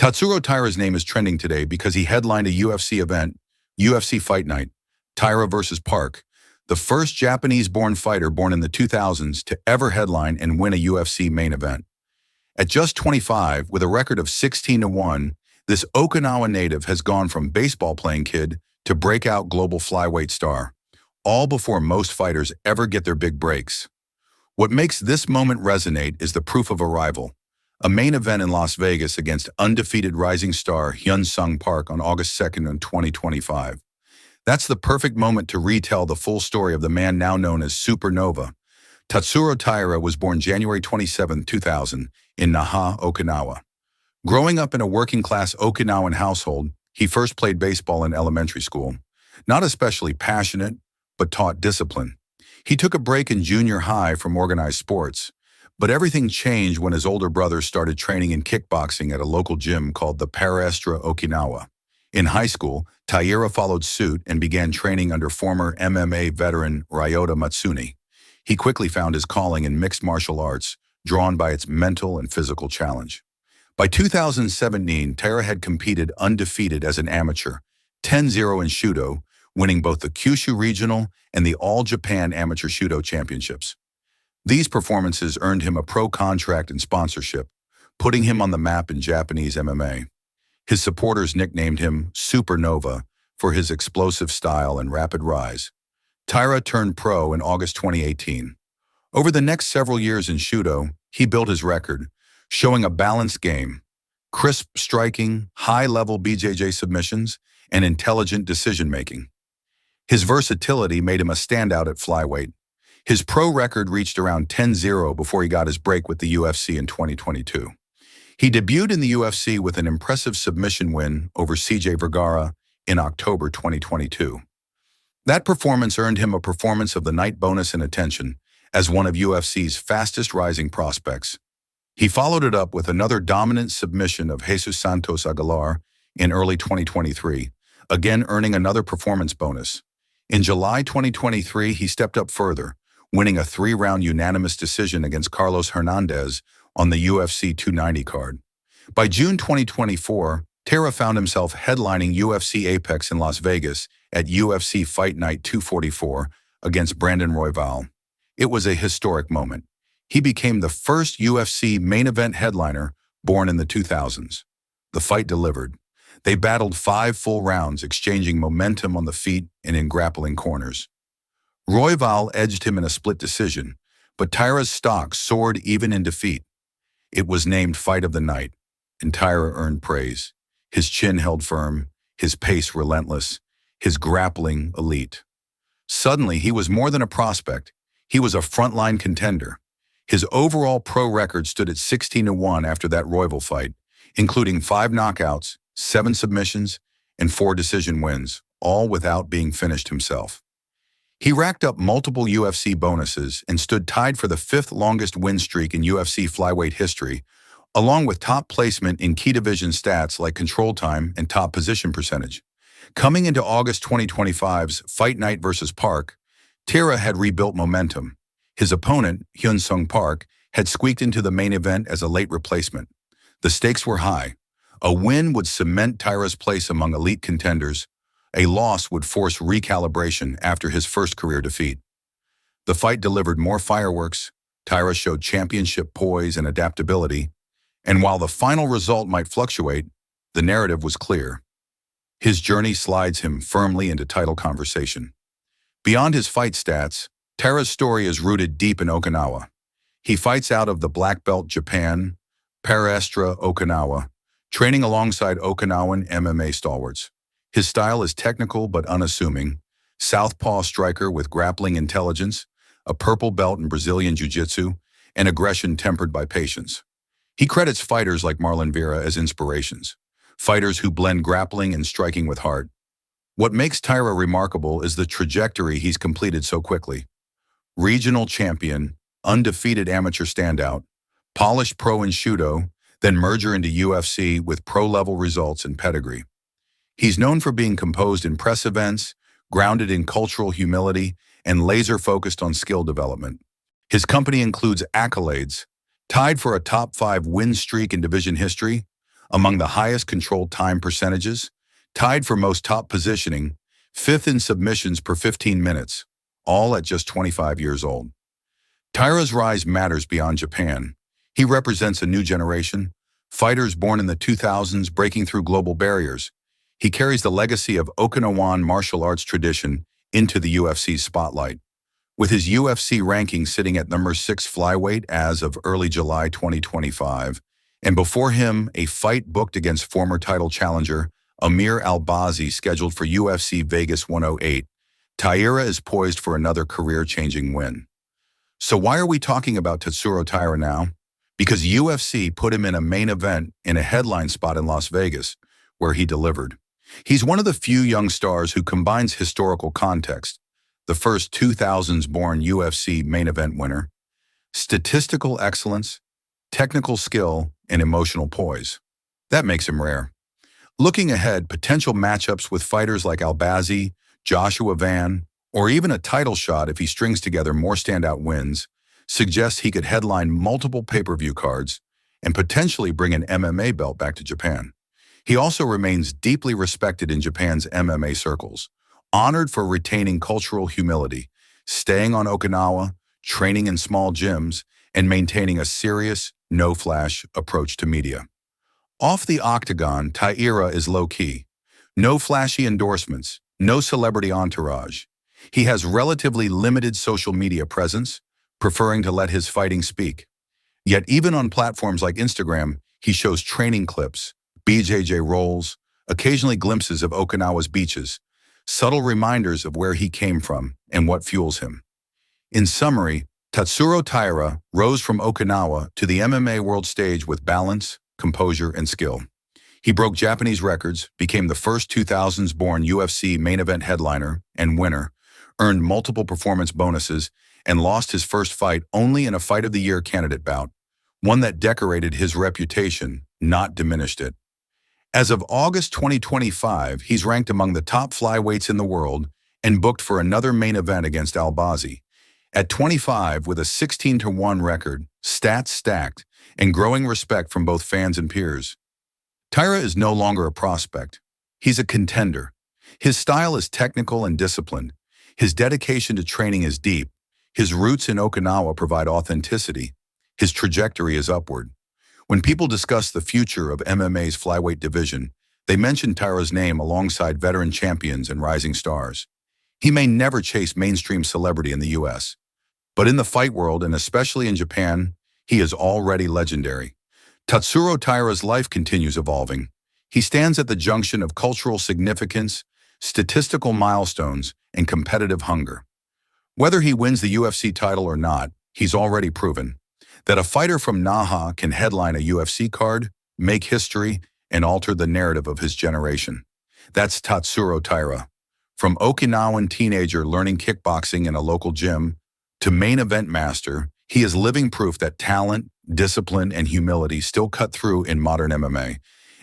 Tatsuro Taira's name is trending today because he headlined a UFC event, UFC Fight Night, Taira versus Park, the first Japanese-born fighter born in the 2000s to ever headline and win a UFC main event. At just 25, with a record of 16-1, this Okinawa native has gone from baseball-playing kid to breakout global flyweight star, all before most fighters ever get their big breaks. What makes this moment resonate is the proof of arrival. A main event in Las Vegas against undefeated rising star Hyun-Sung Park on August 2nd in 2025. That's the perfect moment to retell the full story of the man now known as Supernova. Tatsuro Taira was born January 27, 2000, in Naha, Okinawa. Growing up in a working-class Okinawan household, he first played baseball in elementary school. Not especially passionate, but taught discipline. He took a break in junior high from organized sports, but everything changed when his older brother started training in kickboxing at a local gym called the Park Taira, Okinawa. In high school, Taira followed suit and began training under former MMA veteran Ryota Matsuni. He quickly found his calling in mixed martial arts, drawn by its mental and physical challenge. By 2017, Taira had competed undefeated as an amateur, 10-0 in Shudo, winning both the Kyushu Regional and the All-Japan Amateur Shudo Championships. These performances earned him a pro contract and sponsorship, putting him on the map in Japanese MMA. His supporters nicknamed him Supernova for his explosive style and rapid rise. Taira turned pro in August 2018. Over the next several years in Shudo, he built his record, showing a balanced game, crisp striking, high-level BJJ submissions, and intelligent decision-making. His versatility made him a standout at flyweight. His pro record reached around 10-0 before he got his break with the UFC in 2022. He debuted in the UFC with an impressive submission win over CJ Vergara in October 2022. That performance earned him a Performance of the Night bonus and attention as one of UFC's fastest rising prospects. He followed it up with another dominant submission of Jesus Santos Aguilar in early 2023, again earning another performance bonus. In July 2023, he stepped up further, winning a 3-round unanimous decision against Carlos Hernandez on the UFC 290 card. By June 2024, Taira found himself headlining UFC Apex in Las Vegas at UFC Fight Night 244 against Brandon Royval. It was a historic moment. He became the first UFC main event headliner born in the 2000s. The fight delivered. They battled 5 full rounds, exchanging momentum on the feet and in grappling corners. Royval edged him in a split decision, but Taira's stock soared even in defeat. It was named Fight of the Night, and Taira earned praise. His chin held firm, his pace relentless, his grappling elite. Suddenly, he was more than a prospect. He was a frontline contender. His overall pro record stood at 16-1 after that Royval fight, including 5 knockouts, 7 submissions, and 4 decision wins, all without being finished himself. He racked up multiple UFC bonuses and stood tied for the 5th longest win streak in UFC flyweight history, along with top placement in key division stats like control time and top position percentage. Coming into August 2025's Fight Night versus Park, Taira had rebuilt momentum. His opponent, Hyun-Sung Park, had squeaked into the main event as a late replacement. The stakes were high. A win would cement Taira's place among elite contenders. A loss would force recalibration after his first career defeat. The fight delivered more fireworks. Taira showed championship poise and adaptability. And while the final result might fluctuate, the narrative was clear. His journey slides him firmly into title conversation. Beyond his fight stats, Taira's story is rooted deep in Okinawa. He fights out of the Black Belt Japan, Park Taira, Okinawa, training alongside Okinawan MMA stalwarts. His style is technical but unassuming, southpaw striker with grappling intelligence, a purple belt in Brazilian Jiu-Jitsu, and aggression tempered by patience. He credits fighters like Marlon Vera as inspirations, fighters who blend grappling and striking with heart. What makes Taira remarkable is the trajectory he's completed so quickly. Regional champion, undefeated amateur standout, polished pro in Shudo, then merger into UFC with pro-level results and pedigree. He's known for being composed in press events, grounded in cultural humility, and laser-focused on skill development. His company includes accolades, tied for a top 5 win streak in division history, among the highest controlled time percentages, tied for most top positioning, fifth in submissions per 15 minutes, all at just 25 years old. Taira's rise matters beyond Japan. He represents a new generation, fighters born in the 2000s breaking through global barriers. He carries the legacy of Okinawan martial arts tradition into the UFC spotlight. With his UFC ranking sitting at number 6 flyweight as of early July 2025, and before him a fight booked against former title challenger Amir Albazi scheduled for UFC Vegas 108, Taira is poised for another career-changing win. So why are we talking about Tatsuro Taira now? Because UFC put him in a main event in a headline spot in Las Vegas, where he delivered. He's one of the few young stars who combines historical context, the first 2000s-born UFC main event winner, statistical excellence, technical skill, and emotional poise. That makes him rare. Looking ahead, potential matchups with fighters like Albazi, Joshua Van, or even a title shot if he strings together more standout wins, suggests he could headline multiple pay-per-view cards and potentially bring an MMA belt back to Japan. He also remains deeply respected in Japan's MMA circles, honored for retaining cultural humility, staying on Okinawa, training in small gyms, and maintaining a serious, no-flash approach to media. Off the octagon, Taira is low-key. No flashy endorsements, no celebrity entourage. He has relatively limited social media presence, preferring to let his fighting speak. Yet even on platforms like Instagram, he shows training clips, BJJ rolls, occasionally glimpses of Okinawa's beaches, subtle reminders of where he came from and what fuels him. In summary, Tatsuro Taira rose from Okinawa to the MMA world stage with balance, composure, and skill. He broke Japanese records, became the first 2000s-born UFC main event headliner and winner, earned multiple performance bonuses, and lost his first fight only in a Fight of the Year candidate bout, one that decorated his reputation, not diminished it. As of August 2025, he's ranked among the top flyweights in the world and booked for another main event against Albazi. At 25, with a 16-1 record, stats stacked, and growing respect from both fans and peers, Taira is no longer a prospect. He's a contender. His style is technical and disciplined. His dedication to training is deep. His roots in Okinawa provide authenticity. His trajectory is upward. When people discuss the future of MMA's flyweight division, they mention Taira's name alongside veteran champions and rising stars. He may never chase mainstream celebrity in the US, but in the fight world, and especially in Japan, he is already legendary. Tatsuro Taira's life continues evolving. He stands at the junction of cultural significance, statistical milestones, and competitive hunger. Whether he wins the UFC title or not, he's already proven that a fighter from Naha can headline a UFC card, make history, and alter the narrative of his generation. That's Tatsuro Taira. From Okinawan teenager learning kickboxing in a local gym to main event master, he is living proof that talent, discipline, and humility still cut through in modern MMA,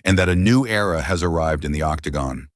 and that a new era has arrived in the octagon.